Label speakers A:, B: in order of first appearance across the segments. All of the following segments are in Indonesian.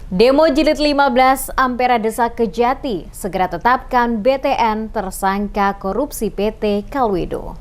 A: Demo Jilid 15 Ampera desak Kejati, segera tetapkan BTN tersangka korupsi PT Kalwedo.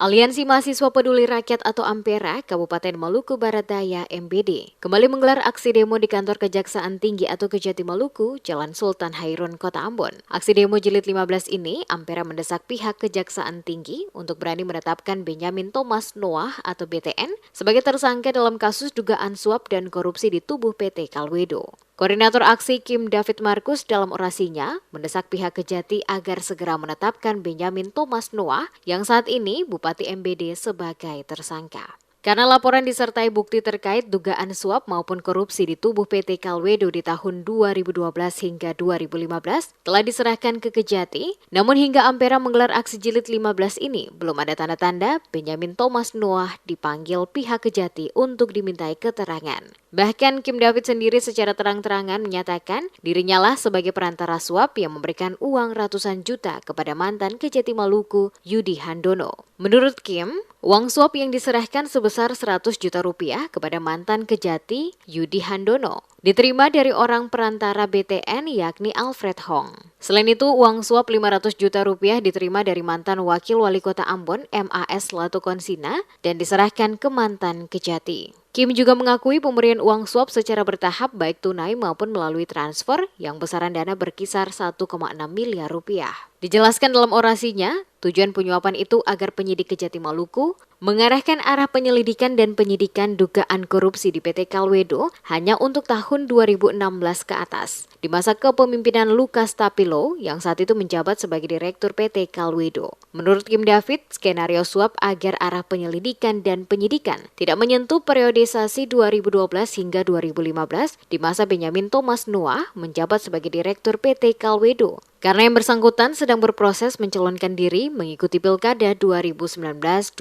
A: Aliansi Mahasiswa Peduli Rakyat atau Ampera, Kabupaten Maluku Barat Daya (MBD), kembali menggelar aksi demo di kantor Kejaksaan Tinggi atau Kejati Maluku, Jalan Sultan Hairun, Kota Ambon. Aksi demo Jilid 15 ini, Ampera mendesak pihak Kejaksaan Tinggi untuk berani menetapkan Benyamin Thomas Noah atau BTN sebagai tersangka dalam kasus dugaan suap dan korupsi di tubuh PT Kalwedo. Koordinator aksi Kim David Markus dalam orasinya mendesak pihak Kejati agar segera menetapkan Benyamin Thomas Noah yang saat ini Bupati MBD sebagai tersangka. Karena laporan disertai bukti terkait dugaan suap maupun korupsi di tubuh PT Kalwedo di tahun 2012 hingga 2015 telah diserahkan ke Kejati, namun hingga Ampera menggelar aksi Jilid 15 ini belum ada tanda-tanda Benyamin Thomas Noah dipanggil pihak Kejati untuk dimintai keterangan. Bahkan Kim David sendiri secara terang-terangan menyatakan dirinya lah sebagai perantara suap yang memberikan uang ratusan juta kepada mantan Kejati Maluku, Yudi Handono. Menurut Kim, uang suap yang diserahkan sebesar 100 juta rupiah kepada mantan Kejati, Yudi Handono, diterima dari orang perantara BTN yakni Alfred Hong. Selain itu, uang suap 500 juta rupiah diterima dari mantan Wakil Wali Kota Ambon, MAS Latukonsina, dan diserahkan ke mantan Kejati. Kim juga mengakui pemberian uang suap secara bertahap baik tunai maupun melalui transfer yang besaran dana berkisar 1,6 miliar rupiah. Dijelaskan dalam orasinya, tujuan penyuapan itu agar penyidik Kejati Maluku mengarahkan arah penyelidikan dan penyidikan dugaan korupsi di PT Kalwedo hanya untuk tahun 2016 ke atas, di masa kepemimpinan Lukas Tapilo yang saat itu menjabat sebagai Direktur PT Kalwedo. Menurut Kim David, skenario suap agar arah penyelidikan dan penyidikan tidak menyentuh periodisasi 2012 hingga 2015 di masa Benyamin Thomas Noah menjabat sebagai Direktur PT Kalwedo. Karena yang bersangkutan sedang berproses mencalonkan diri mengikuti Pilkada 2019-2024.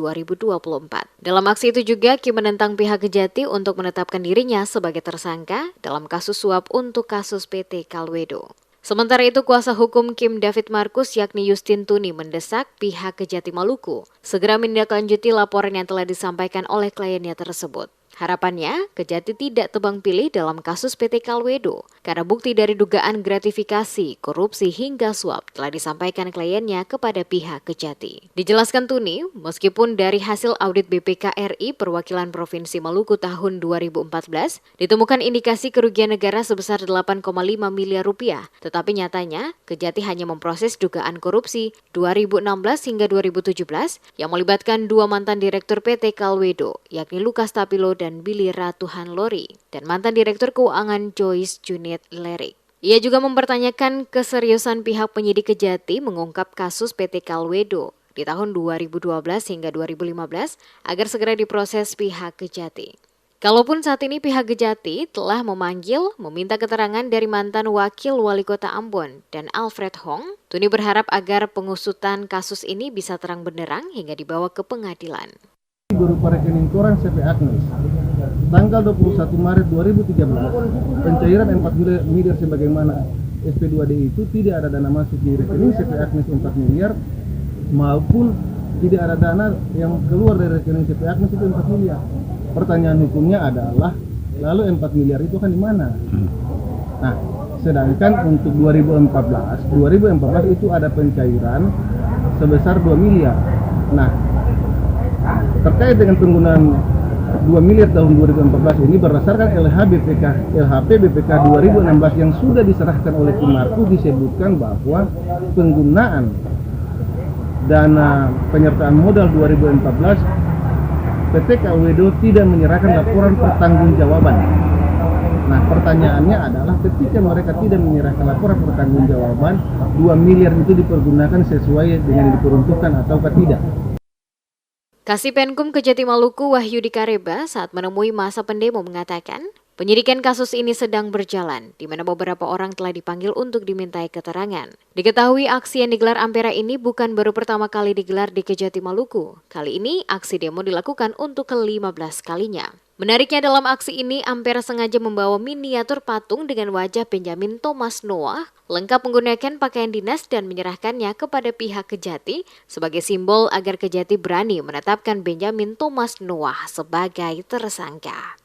A: Dalam aksi itu juga Kim menentang pihak Kejati untuk menetapkan dirinya sebagai tersangka dalam kasus suap untuk kasus PT Kalwedo. Sementara itu, kuasa hukum Kim David Markus yakni Justin Tuni mendesak pihak Kejati Maluku segera menindaklanjuti laporan yang telah disampaikan oleh kliennya tersebut. Harapannya, Kejati tidak tebang pilih dalam kasus PT Kalwedo karena bukti dari dugaan gratifikasi, korupsi hingga suap telah disampaikan kliennya kepada pihak Kejati. Dijelaskan Tuni, meskipun dari hasil audit BPK RI Perwakilan Provinsi Maluku tahun 2014 ditemukan indikasi kerugian negara sebesar 8,5 miliar rupiah, tetapi nyatanya Kejati hanya memproses dugaan korupsi 2016 hingga 2017 yang melibatkan dua mantan Direktur PT Kalwedo, yakni Lukas Tapilo dan Billy Ratuhan Lori, dan mantan Direktur Keuangan Joyce Junit Lerik. Ia juga mempertanyakan keseriusan pihak penyidik Kejati mengungkap kasus PT Kalwedo di tahun 2012 hingga 2015 agar segera diproses pihak Kejati. Kalaupun saat ini pihak Kejati telah meminta keterangan dari mantan Wakil Wali Kota Ambon dan Alfred Hong, Tuni berharap agar pengusutan kasus ini bisa terang benderang hingga dibawa ke pengadilan.
B: Berupa rekening koran CP Agnes tanggal 21 Maret 2013 pencairan 4 miliar sebagaimana SP2D itu tidak ada dana masuk di rekening CP Agnes 4 miliar maupun tidak ada dana yang keluar dari rekening CP Agnes itu 4 miliar. Pertanyaan hukumnya adalah lalu 4 miliar itu kan di mana? Nah, sedangkan untuk 2014 itu ada pencairan sebesar 2 miliar. Nah, terkait dengan penggunaan 2 miliar tahun 2014 ini berdasarkan LHP BPK 2016 yang sudah diserahkan oleh Kim Markus disebutkan bahwa penggunaan dana penyertaan modal 2014 PT Kalwedo tidak menyerahkan laporan pertanggungjawaban. Nah, pertanyaannya adalah ketika mereka tidak menyerahkan laporan pertanggungjawaban, 2 miliar itu dipergunakan sesuai dengan yang diperuntukkan ataukah tidak?
A: Kasih Kejati Maluku Wahyudi Kareba saat menemui masa pendemo mengatakan, penyidikan kasus ini sedang berjalan, di mana beberapa orang telah dipanggil untuk dimintai keterangan. Diketahui aksi yang digelar Ampera ini bukan baru pertama kali digelar di Kejati Maluku. Kali ini aksi demo dilakukan untuk ke-15 kalinya. Menariknya dalam aksi ini, Ampera sengaja membawa miniatur patung dengan wajah Benyamin Thomas Noah, lengkap menggunakan pakaian dinas dan menyerahkannya kepada pihak Kejati sebagai simbol agar Kejati berani menetapkan Benyamin Thomas Noah sebagai tersangka.